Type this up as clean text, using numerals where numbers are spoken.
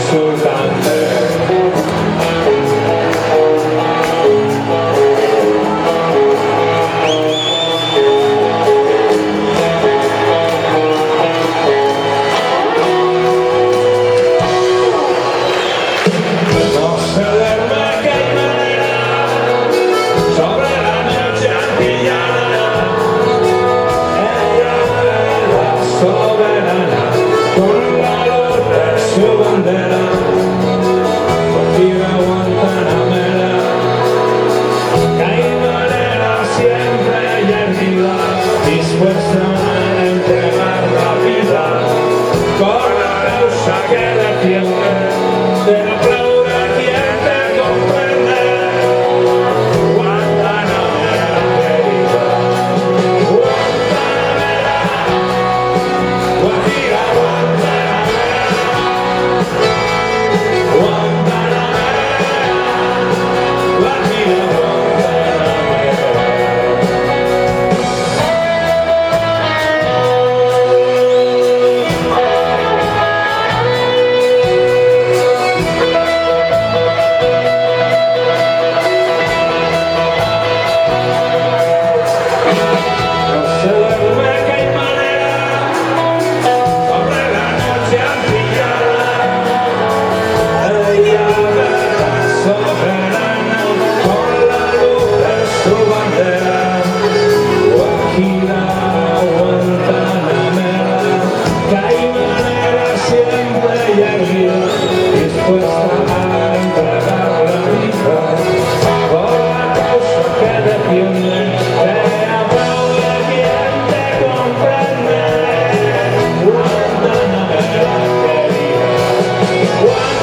exultante. No se duerme que hay manera sobre la noche antillana. Ella es la soberana con la luz de su bandera, cogida guantanamera, caimanera siempre y erguida, dispuesta a entregar la vida por la causa que defiende. Te aplaude quien te comprende, Guantanamera querida, Guantanamera, Guajira Guantanamera, Guantanamera, Guajira se duerme que hay manera sobre la noche antillana. Ella verá soberana con la luz de su bandera, Guajira Guantanamera, caimanera siempre y erguida, dispuesta a entregar la vida por la causa que defiende. Te aplaude quien te comprende, Guantanamera querida, Guantanamera.